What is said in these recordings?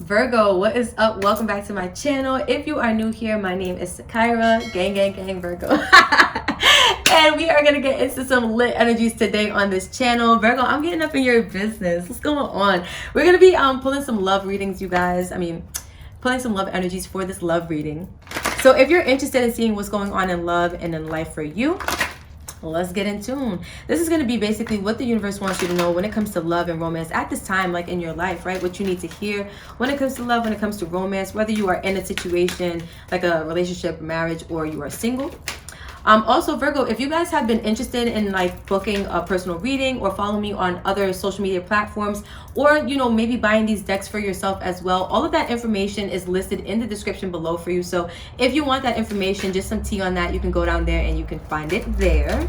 Virgo, what is up? Welcome back to my channel. If you are new here, my name is Sakira, gang Virgo. And we are gonna get into some lit energies today on this channel. Virgo, I'm getting up in your business. What's going on? We're gonna be pulling some love readings, you guys. Pulling some love energies for this love reading. So if you're interested in seeing what's going on in love and in life for you, let's get in tune. This is going to be basically what the universe wants you to know when it comes to love and romance at this time, like in your life, right? What you need to hear when it comes to love, when it comes to romance, whether you are in a situation like a relationship, marriage, or you are single. Also, Virgo, if you guys have been interested in like booking a personal reading or follow me on other social media platforms, or maybe buying these decks for yourself as well, all of that information is listed in the description below for you. So if you want that information, just some tea on that, you can go down there and you can find it there.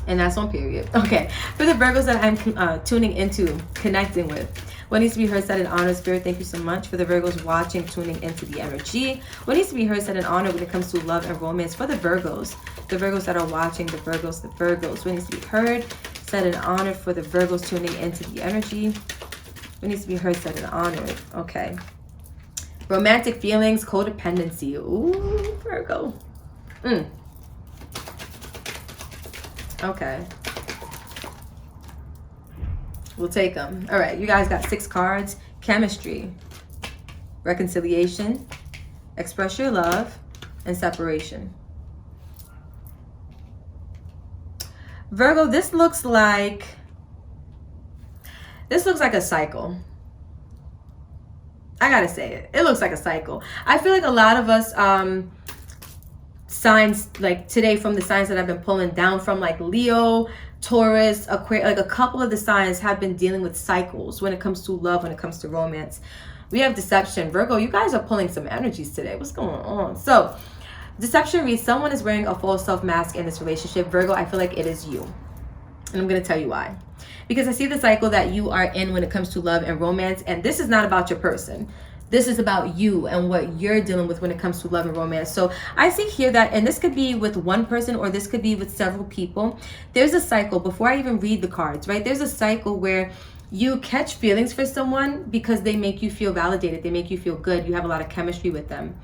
And that's on period. Okay, for the Virgos that I'm tuning into, connecting with, what needs to be heard, said, and honored, Spirit, thank you so much. For the Virgos watching, tuning into the energy, what needs to be heard, said, and honored when it comes to love and romance? For the Virgos that are watching, the Virgos, what needs to be heard, said, and honored? For the Virgos tuning into the energy, what needs to be heard, said, and honored? Okay. Romantic feelings, codependency. Ooh, Virgo. Okay. We'll take them. All right, you guys got 6 cards. Chemistry, reconciliation, express your love, and separation. Virgo, this looks like a cycle. I gotta say it. It looks like a cycle. I feel like a lot of us signs like today, from the signs that I've been pulling down from, like Leo, Taurus, Aquarius, like a couple of the signs have been dealing with cycles when it comes to love, when it comes to romance. We have deception. Virgo, you guys are pulling some energies today. What's going on? So deception reads, someone is wearing a false self mask in this relationship. Virgo, I feel like it is you. And I'm going to tell you why. Because I see the cycle that you are in when it comes to love and romance. And this is not about your person. This is about you and what you're dealing with when it comes to love and romance. So I see here that, and this could be with one person or this could be with several people. There's a cycle, before I even read the cards, right? There's a cycle where you catch feelings for someone because they make you feel validated. They make you feel good. You have a lot of chemistry with them.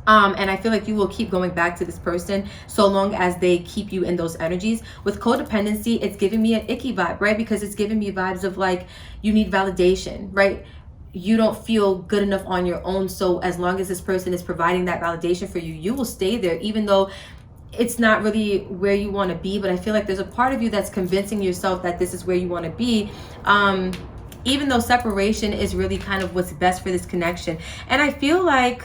And I feel like you will keep going back to this person so long as they keep you in those energies. With codependency, it's giving me an icky vibe, right? Because it's giving me vibes of like, you need validation, right? You don't feel good enough on your own. So as long as this person is providing that validation for you, you will stay there, even though it's not really where you want to be. But I feel like there's a part of you that's convincing yourself that this is where you want to be. Even though separation is really kind of what's best for this connection. And I feel like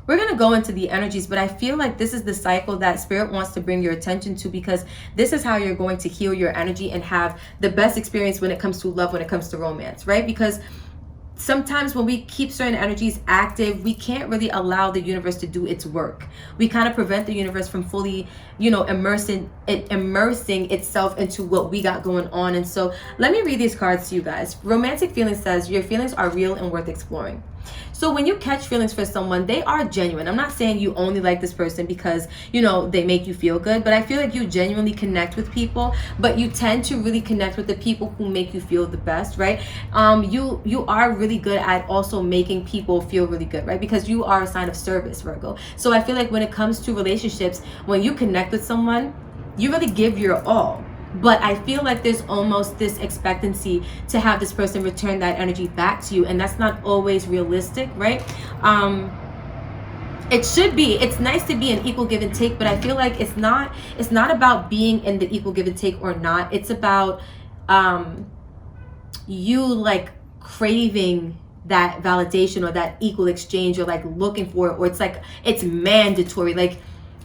we're going to go into the energies, but I feel like this is the cycle that Spirit wants to bring your attention to, because this is how you're going to heal your energy and have the best experience when it comes to love, when it comes to romance, right? Because sometimes when we keep certain energies active, we can't really allow the universe to do its work. We kind of prevent the universe from fully, immersing itself into what we got going on. And so let me read these cards to you guys. Romantic feelings says, your feelings are real and worth exploring. So when you catch feelings for someone, they are genuine. I'm not saying you only like this person because, they make you feel good, but I feel like you genuinely connect with people, but you tend to really connect with the people who make you feel the best, right? You are really good at also making people feel really good, right? Because you are a sign of service, Virgo. So I feel like when it comes to relationships, when you connect with someone, you really give your all. But I feel like there's almost this expectancy to have this person return that energy back to you, and that's not always realistic, right? It should be. It's nice to be an equal give and take, but I feel like it's not about being in the equal give and take or not. It's about you like craving that validation or that equal exchange, or like looking for it, or it's like it's mandatory. Like,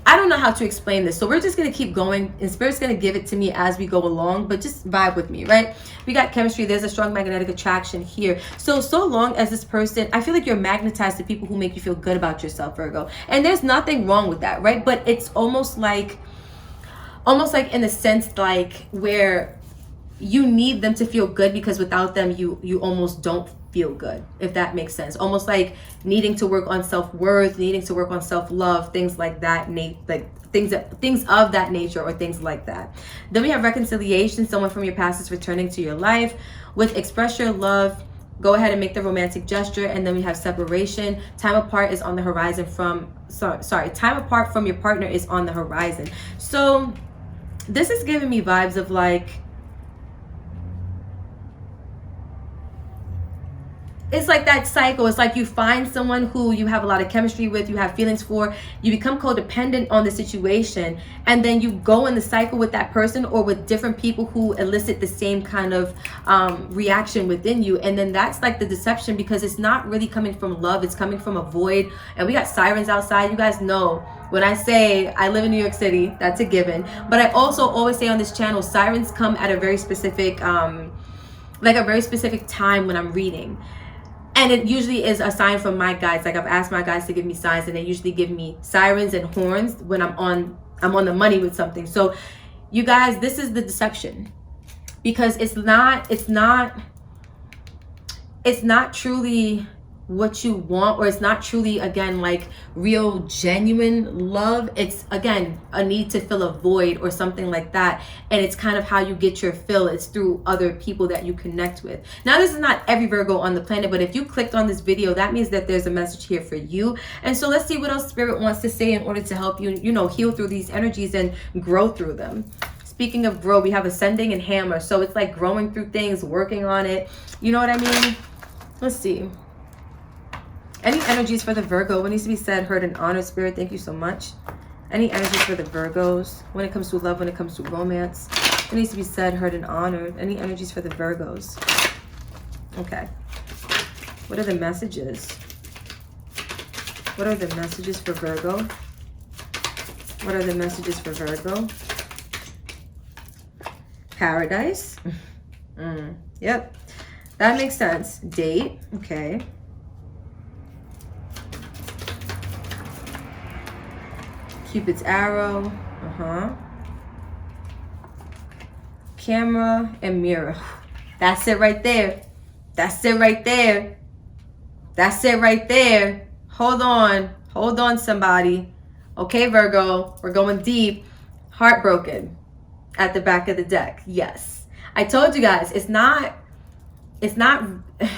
I don't know how to explain this. So we're just going to keep going, and Spirit's going to give it to me as we go along, but just vibe with me, right? We got chemistry. There's a strong magnetic attraction here. So long as this person, I feel like you're magnetized to people who make you feel good about yourself, Virgo. And there's nothing wrong with that, right? But it's almost like in a sense, like where you need them to feel good, because without them, you almost don't feel good, if that makes sense. Almost like needing to work on self-worth, needing to work on self-love, things like that, like things of that nature, or things like that. Then we have reconciliation. Someone from your past is returning to your life. With express your love, go ahead and make the romantic gesture. And then we have separation. Time apart is on the horizon from, time apart from your partner is on the horizon. So this is giving me vibes of like, it's like that cycle. It's like you find someone who you have a lot of chemistry with, you have feelings for, you become codependent on the situation, and then you go in the cycle with that person or with different people who elicit the same kind of reaction within you. And then that's like the deception, because it's not really coming from love, it's coming from a void. And we got sirens outside. You guys know when I say I live in New York City, that's a given. But I also always say on this channel, sirens come at a very specific like a very specific time when I'm reading. And it usually is a sign from my guides. Like I've asked my guides to give me signs, and they usually give me sirens and horns when I'm on the money with something. So you guys, this is the deception, because it's not truly what you want, or it's not truly, again, like real genuine love. It's, again, a need to fill a void or something like that. And it's kind of how you get your fill. It's through other people that you connect with. Now, this is not every Virgo on the planet, but if you clicked on this video, that means that there's a message here for you. And so let's see what else Spirit wants to say in order to help you, you know, heal through these energies and grow through them. Speaking of grow, we have ascending and hammer. So it's like growing through things, working on it. You know what I mean? Let's see. Any energies for the Virgo? What needs to be said, heard, and honored? Spirit, thank you so much. Any energies for the Virgos when it comes to love, when it comes to romance? What needs to be said, heard, and honored? Any energies for the Virgos? Okay. What are the messages? What are the messages for Virgo? What are the messages for Virgo? Paradise. Yep. That makes sense. Date. Okay. Cupid's arrow. Camera and mirror. That's it right there. That's it right there. That's it right there. Hold on. Hold on, somebody. Okay, Virgo. We're going deep. Heartbroken at the back of the deck. Yes. I told you guys, it's not, I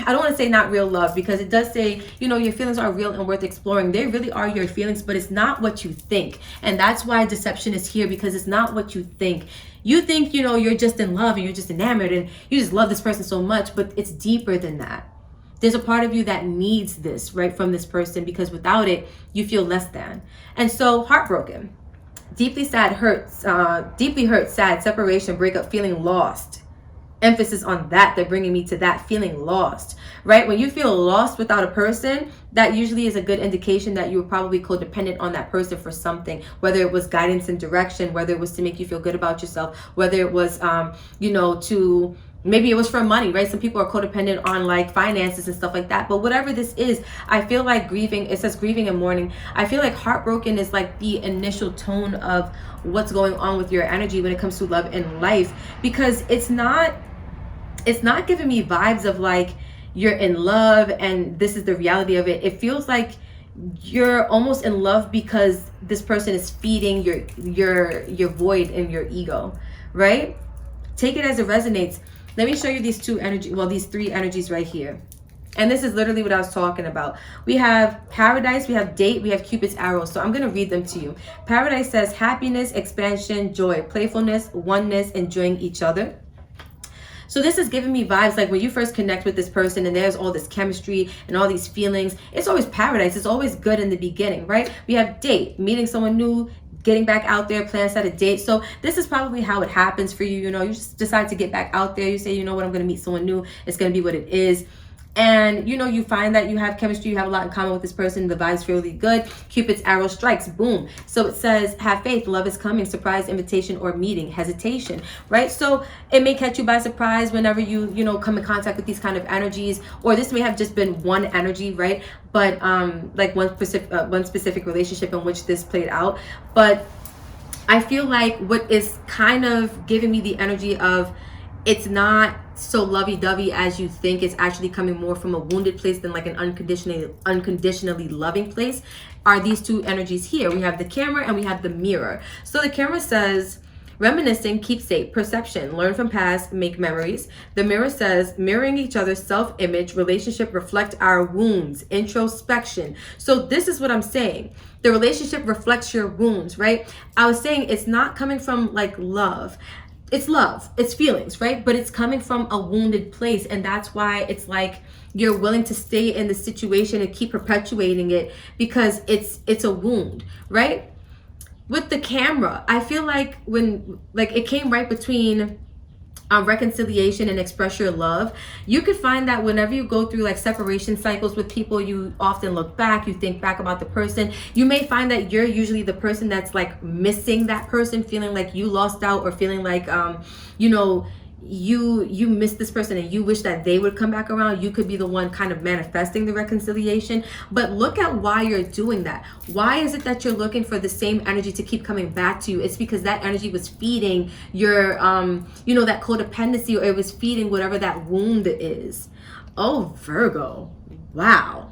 don't want to say not real love, because it does say, you know, your feelings are real and worth exploring. They really are your feelings, but it's not what you think. And that's why deception is here, because it's not what you think. You think, you know, you're just in love and you're just enamored and you just love this person so much, but it's deeper than that. There's a part of you that needs this, right, from this person, because without it, you feel less than. And so, heartbroken, deeply sad, deeply hurt, sad, separation, breakup, feeling lost. Emphasis on that. They're bringing me to that, feeling lost, right? When you feel lost without a person, that usually is a good indication that you were probably codependent on that person for something, whether it was guidance and direction, whether it was to make you feel good about yourself, whether it was, you know, to, maybe it was for money, right? Some people are codependent on like finances and stuff like that. But whatever this is, I feel like grieving, it says grieving and mourning. I feel like heartbroken is like the initial tone of what's going on with your energy when it comes to love and life, because it's not giving me vibes of like you're in love and this is the reality of it. It feels like you're almost in love because this person is feeding your void in your ego, right? Take it as it resonates. Let me show you these these three energies right here. And this is literally what I was talking about. We have paradise, we have date, we have Cupid's arrow. So I'm going to read them to you. Paradise says happiness, expansion, joy, playfulness, oneness, enjoying each other. So this is giving me vibes like when you first connect with this person and there's all this chemistry and all these feelings, it's always paradise. It's always good in the beginning, right? We have date, meeting someone new, getting back out there, plans at a date. So this is probably how it happens for you. You know, you just decide to get back out there. You say, you know what, I'm going to meet someone new. It's going to be what it is. And, you know, you find that you have chemistry, you have a lot in common with this person, the vibes feel really good. Cupid's arrow strikes, boom. So it says, have faith, love is coming, surprise, invitation, or meeting, hesitation, right? So it may catch you by surprise whenever you know, come in contact with these kind of energies, or this may have just been one energy, right? But like one specific relationship in which this played out. But I feel like what is kind of giving me the energy of, it's not so lovey-dovey as you think. It's actually coming more from a wounded place than like an unconditionally loving place, are these two energies here. We have the camera and we have the mirror. So the camera says, Reminiscing, keepsake, perception, learn from past, make memories. The mirror says, mirroring each other's self-image, relationship reflect our wounds, introspection. So this is what I'm saying. The relationship reflects your wounds, right? I was saying it's not coming from like love. It's love, it's feelings, right? But it's coming from a wounded place. And that's why it's like you're willing to stay in the situation and keep perpetuating it because it's a wound, right? With the camera, I feel like when like it came right between reconciliation and express your love. You could find that whenever you go through like separation cycles with people, you often look back, you think back about the person. You may find that you're usually the person that's like missing that person, feeling like you lost out, or feeling like you know, you miss this person and you wish that they would come back around. You could be the one kind of manifesting the reconciliation. But look at why you're doing that. Why is it that you're looking for the same energy to keep coming back to you? It's because that energy was feeding your you know, that codependency, or it was feeding whatever that wound is. Oh, Virgo, wow.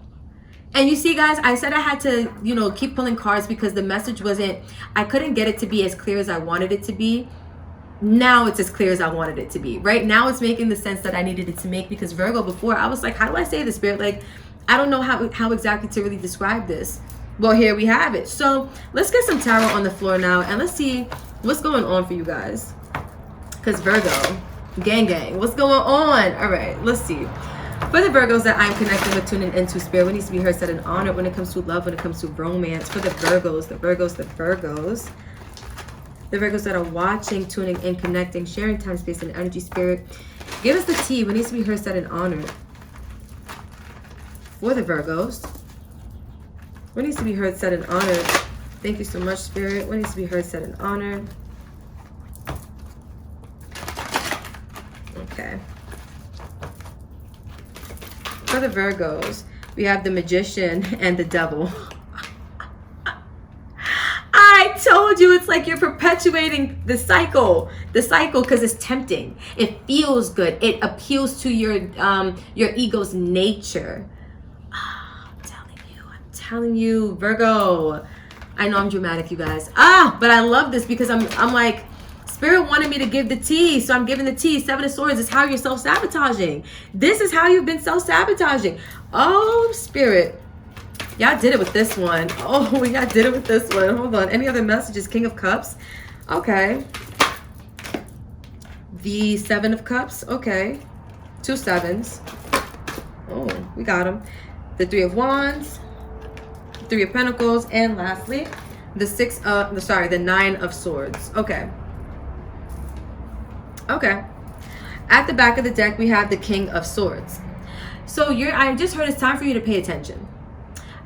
And you see, guys, I said I had to, you know, keep pulling cards because the message wasn't, I couldn't get it to be as clear as I wanted it to be. Now it's as clear as I wanted it to be. Right now it's making the sense that I needed it to make, because Virgo, before I was like, how do I say this, Spirit? Like, I don't know how exactly to really describe this. Well, here we have it. So let's get some tarot on the floor now and let's see what's going on for you guys. Because Virgo, gang, what's going on? All right, let's see. For the Virgos that I'm connecting with, tuning into, Spirit, what needs to be heard, said, and honored when it comes to love, when it comes to romance. For the Virgos, the Virgos that are watching, tuning in, connecting, sharing time, space, and energy, Spirit, give us the tea. What needs to be heard, said, and honored. For the Virgos, what needs to be heard, said, and honored. Thank you so much, Spirit. What needs to be heard, said, and honored. Okay. For the Virgos, we have the Magician and the Devil. I told you, it's like you're perpetuating the cycle because it's tempting. It feels good. It appeals to your ego's nature. I'm telling you, Virgo. I know I'm dramatic, you guys. But I love this because I'm like, Spirit wanted me to give the tea, so I'm giving the tea. Seven of Swords is how you're self-sabotaging. This is how you've been self-sabotaging. Oh, Spirit. Y'all did it with this one. Oh, y'all did it with this one. Hold on. Any other messages? King of Cups. Okay. The Seven of Cups. Okay. 2 sevens. Oh, we got them. The Three of Wands. 3 of Pentacles. And lastly, the Nine of Swords. Okay. Okay. At the back of the deck, we have the King of Swords. So I just heard it's time for you to pay attention.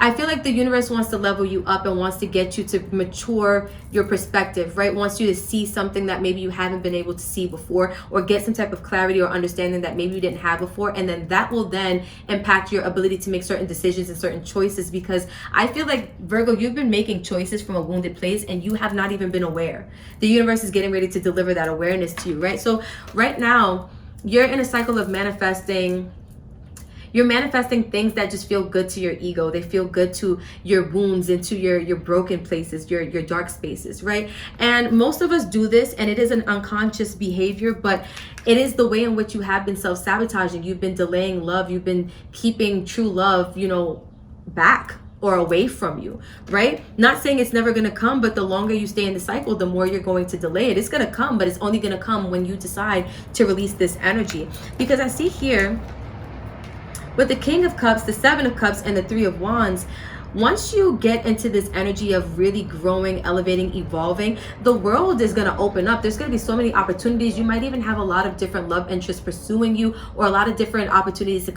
I feel like the universe wants to level you up and wants to get you to mature your perspective, right? Wants you to see something that maybe you haven't been able to see before, or get some type of clarity or understanding that maybe you didn't have before. And then that will then impact your ability to make certain decisions and certain choices, because I feel like, Virgo, you've been making choices from a wounded place and you have not even been aware. The universe is getting ready to deliver that awareness to you, right? So right now, you're in a cycle of manifesting. You're manifesting things that just feel good to your ego. They feel good to your wounds and to your broken places, your dark spaces, right? And most of us do this, and it is an unconscious behavior, but it is the way in which you have been self-sabotaging. You've been delaying love. You've been keeping true love, you know, back or away from you, right? Not saying it's never going to come, but the longer you stay in the cycle, the more you're going to delay it. It's going to come, but it's only going to come when you decide to release this energy. Because I see here, with the King of Cups, the Seven of Cups, and the Three of Wands, once you get into this energy of really growing, elevating, evolving, the world is going to open up. There's going to be so many opportunities. You might even have a lot of different love interests pursuing you, or a lot of different opportunities to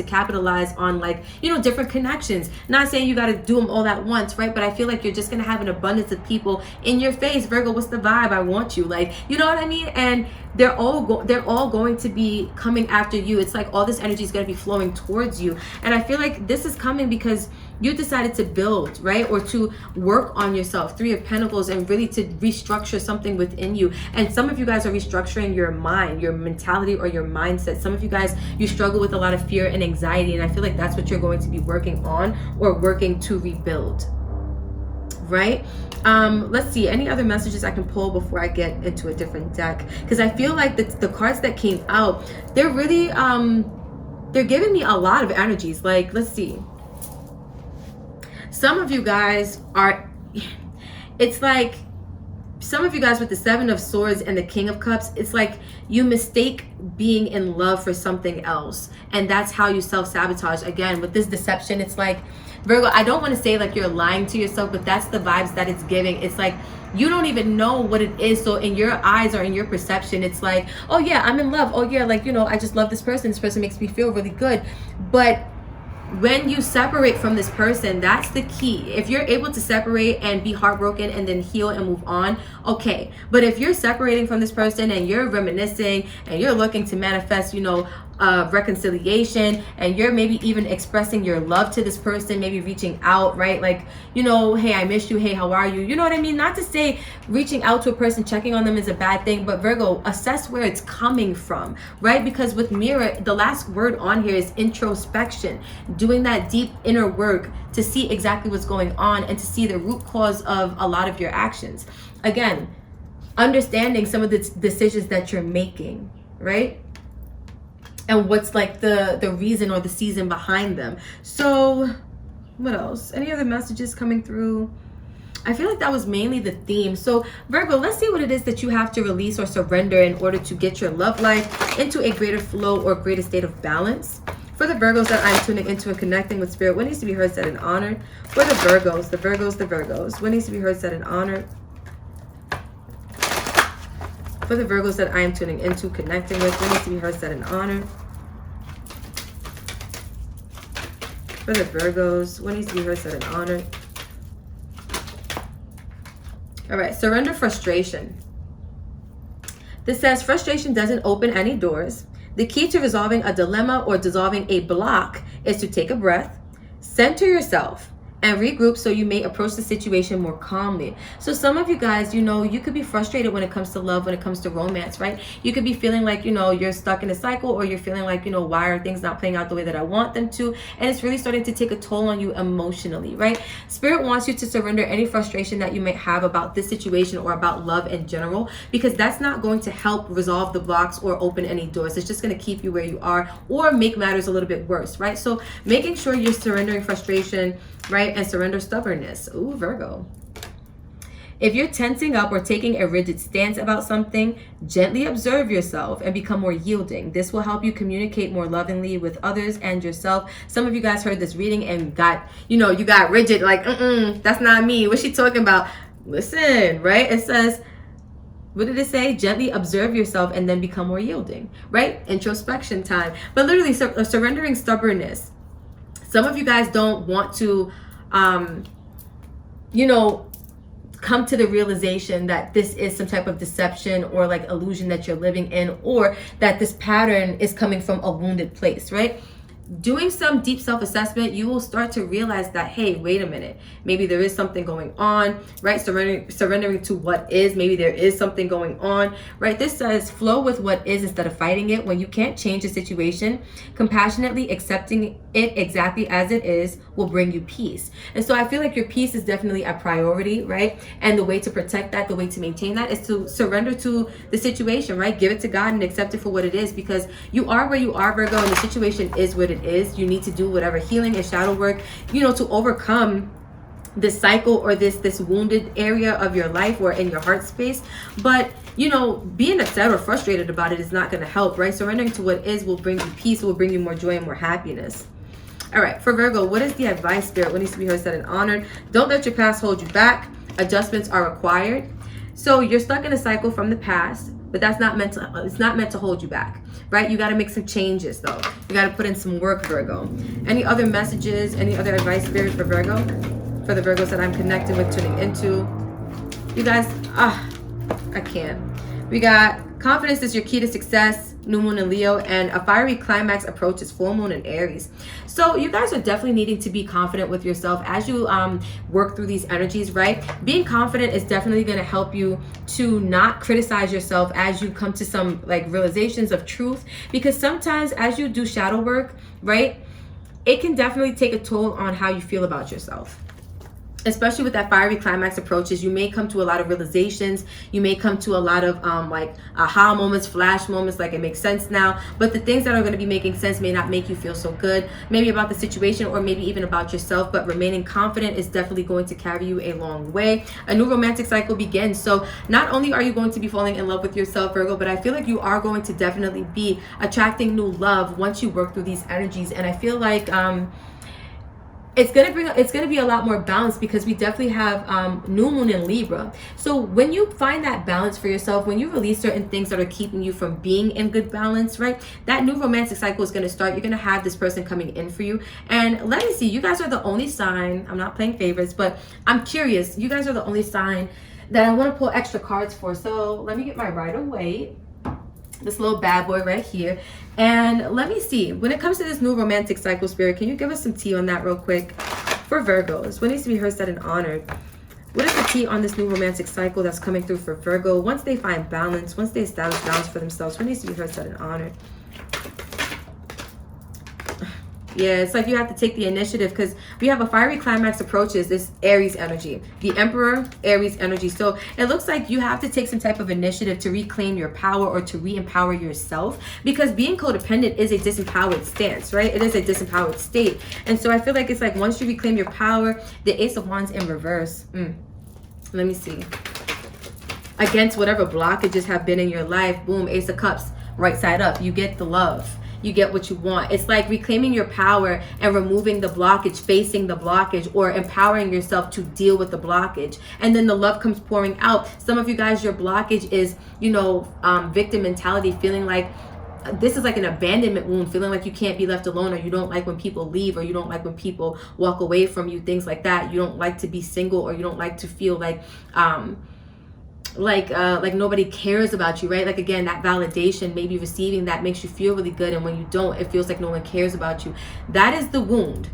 capitalize on, like, you know, different connections. Not saying you got to do them all at once, right? But I feel like you're just going to have an abundance of people in your face. Virgo, what's the vibe? I want you. Like, you know what I mean? And they're all going to be coming after you. It's like all this energy is going to be flowing towards you. And I feel like this is coming because you decided to build, right? Or to work on yourself. 3 of Pentacles, and really to restructure something within you. And some of you guys are restructuring your mind, your mentality, or your mindset. Some of you guys, you struggle with a lot of fear and anxiety. And I feel like that's what you're going to be working on, or working to rebuild. right? Let's see, any other messages I can pull before I get into a different deck? Because I feel like the cards that came out, they're really, they're giving me a lot of energies. Like, let's see. Some of you guys are, it's like, some of you guys with the Seven of Swords and the King of Cups, it's like you mistake being in love for something else. And that's how you self-sabotage. Again, with this deception, it's like, Virgo, I don't want to say like you're lying to yourself, but that's the vibes that it's giving. It's like you don't even know what it is. So in your eyes or in your perception, it's like, oh yeah, I'm in love. Oh yeah, like, you know, I just love this person. This person makes me feel really good. But when you separate from this person, that's the key. If you're able to separate and be heartbroken and then heal and move on, okay. But if you're separating from this person and you're reminiscing and you're looking to manifest, you know, reconciliation, and you're maybe even expressing your love to this person, maybe reaching out, right? Like, you know, hey, I missed you. Hey, how are you? You know what I mean? Not to say reaching out to a person, checking on them is a bad thing, but Virgo, assess where it's coming from, right? Because with mirror, the last word on here is introspection, doing that deep inner work to see exactly what's going on and to see the root cause of a lot of your actions. Again, understanding some of the decisions that you're making, right? And what's like the reason or the season behind them. So what else? Any other messages coming through? I feel like that was mainly the theme. So Virgo, let's see what it is that you have to release or surrender in order to get your love life into a greater flow or greater state of balance. For the Virgos that I'm tuning into and connecting with spirit, what needs to be heard, said, and honored? For the Virgos, the Virgos, what needs to be heard, said, and honored? For the Virgos that I am tuning into, connecting with, what needs to be heard, said, and honored? For the Virgos, what needs to be heard, said, and honored? All right, surrender frustration. This says frustration doesn't open any doors. The key to resolving a dilemma or dissolving a block is to take a breath, center yourself, and regroup so you may approach the situation more calmly. So some of you guys, you know, you could be frustrated when it comes to love, when it comes to romance, right? You could be feeling like, you know, you're stuck in a cycle, or you're feeling like, you know, why are things not playing out the way that I want them to? And it's really starting to take a toll on you emotionally, right? Spirit wants you to surrender any frustration that you may have about this situation or about love in general, because that's not going to help resolve the blocks or open any doors. It's just going to keep you where you are or make matters a little bit worse, right? So making sure you're surrendering frustration, right? And surrender stubbornness. Ooh, Virgo. If you're tensing up or taking a rigid stance about something, gently observe yourself and become more yielding. This will help you communicate more lovingly with others and yourself. Some of you guys heard this reading and got, you know, you got rigid, like, that's not me. What's she talking about? Listen, right? It says, what did it say? Gently observe yourself and then become more yielding, right? Introspection time. But literally surrendering stubbornness. Some of you guys don't want to, you know, come to the realization that this is some type of deception or like illusion that you're living in, or that this pattern is coming from a wounded place, right? Doing some deep self-assessment, you will start to realize that, hey, wait a minute, maybe there is something going on, right? Surrendering to what is, maybe there is something going on, right? This says flow with what is instead of fighting it. When you can't change the situation, compassionately accepting it exactly as it is will bring you peace. And so I feel like your peace is definitely a priority, right? And the way to protect that, the way to maintain that is to surrender to the situation, right? Give it to God and accept it for what it is, because you are where you are, Virgo, and the situation is what it is. You need to do whatever healing and shadow work, you know, to overcome this cycle or this wounded area of your life or in your heart space. But you know, being upset or frustrated about it is not going to help, right? Surrendering to what is will bring you peace, will bring you more joy and more happiness. All right, for Virgo, what is the advice, Spirit? What needs to be heard, said, and honored? Don't let your past hold you back. Adjustments are required. So you're stuck in a cycle from the past, but that's not meant to, it's not meant to hold you back, right? You got to make some changes though. You got to put in some work, Virgo. Any other messages, any other advice, Spirit, for Virgo? For the Virgos that I'm connecting with, tuning into. You guys, I can't. We got confidence is your key to success, new moon in Leo, and a fiery climax approaches full moon in Aries. So you guys are definitely needing to be confident with yourself as you work through these energies, right? Being confident is definitely going to help you to not criticize yourself as you come to some like realizations of truth, because sometimes as you do shadow work, right, it can definitely take a toll on how you feel about yourself. especially with that fiery climax approaches, you may come to a lot of realizations. You may come to a lot of like aha moments, flash moments, like it makes sense now. But the things that are going to be making sense may not make you feel so good, maybe about the situation or maybe even about yourself. But remaining confident is definitely going to carry you a long way. A new romantic cycle begins. So not only are you going to be falling in love with yourself, Virgo, but I feel like you are going to definitely be attracting new love once you work through these energies. And I feel like it's gonna be a lot more balance, because we definitely have new moon in Libra. So when you find that balance for yourself, when you release certain things that are keeping you from being in good balance, right, that new romantic cycle is going to start. You're going to have this person coming in for you. And let me see, you guys are the only sign, I'm not playing favorites, but I'm curious, you guys are the only sign that I want to pull extra cards for. So let me get my Rider-Waite, this little bad boy right here, and let me see, when it comes to this new romantic cycle, Spirit, can you give us some tea on that real quick for Virgos? What needs to be heard, said, and honored? What is the tea on this new romantic cycle that's coming through for Virgo once they find balance, once they establish balance for themselves? What needs to be heard, said, and honored? Yeah, it's like you have to take the initiative, because we have a fiery climax approaches, this Aries energy, the Emperor, Aries energy. So it looks like you have to take some type of initiative to reclaim your power or to re-empower yourself, because being codependent is a disempowered stance, right? It is a disempowered state. And so I feel like it's like once you reclaim your power, the Ace of Wands in reverse. Let me see. Against whatever blockages have been in your life, boom, Ace of Cups, right side up. You get the love. You get what you want. It's like reclaiming your power and removing the blockage, facing the blockage, or empowering yourself to deal with the blockage. And then the love comes pouring out. Some of you guys, your blockage is, you know, victim mentality, feeling like this is like an abandonment wound, feeling like you can't be left alone, or you don't like when people leave, or you don't like when people walk away from you, things like that. You don't like to be single, or you don't like to feel like nobody cares about you, right? Like, again, that validation, maybe receiving that makes you feel really good, and when you don't, it feels like no one cares about you. That is the wound.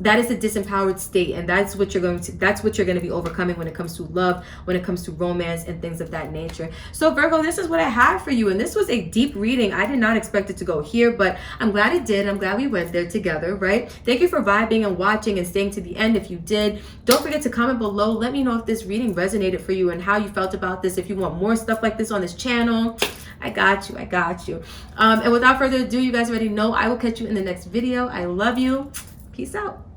That is a disempowered state, and that's what you're going to be overcoming when it comes to love, when it comes to romance and things of that nature. So Virgo, this is what I have for you, and this was a deep reading. I did not expect it to go here, but I'm glad it did. I'm glad we went there together, right? Thank you for vibing and watching and staying to the end. If you did, don't forget to comment below. Let me know if this reading resonated for you and how you felt about this. If you want more stuff like this on this channel, I got you. And without further ado, you guys already know I will catch you in the next video. I love you. Peace out.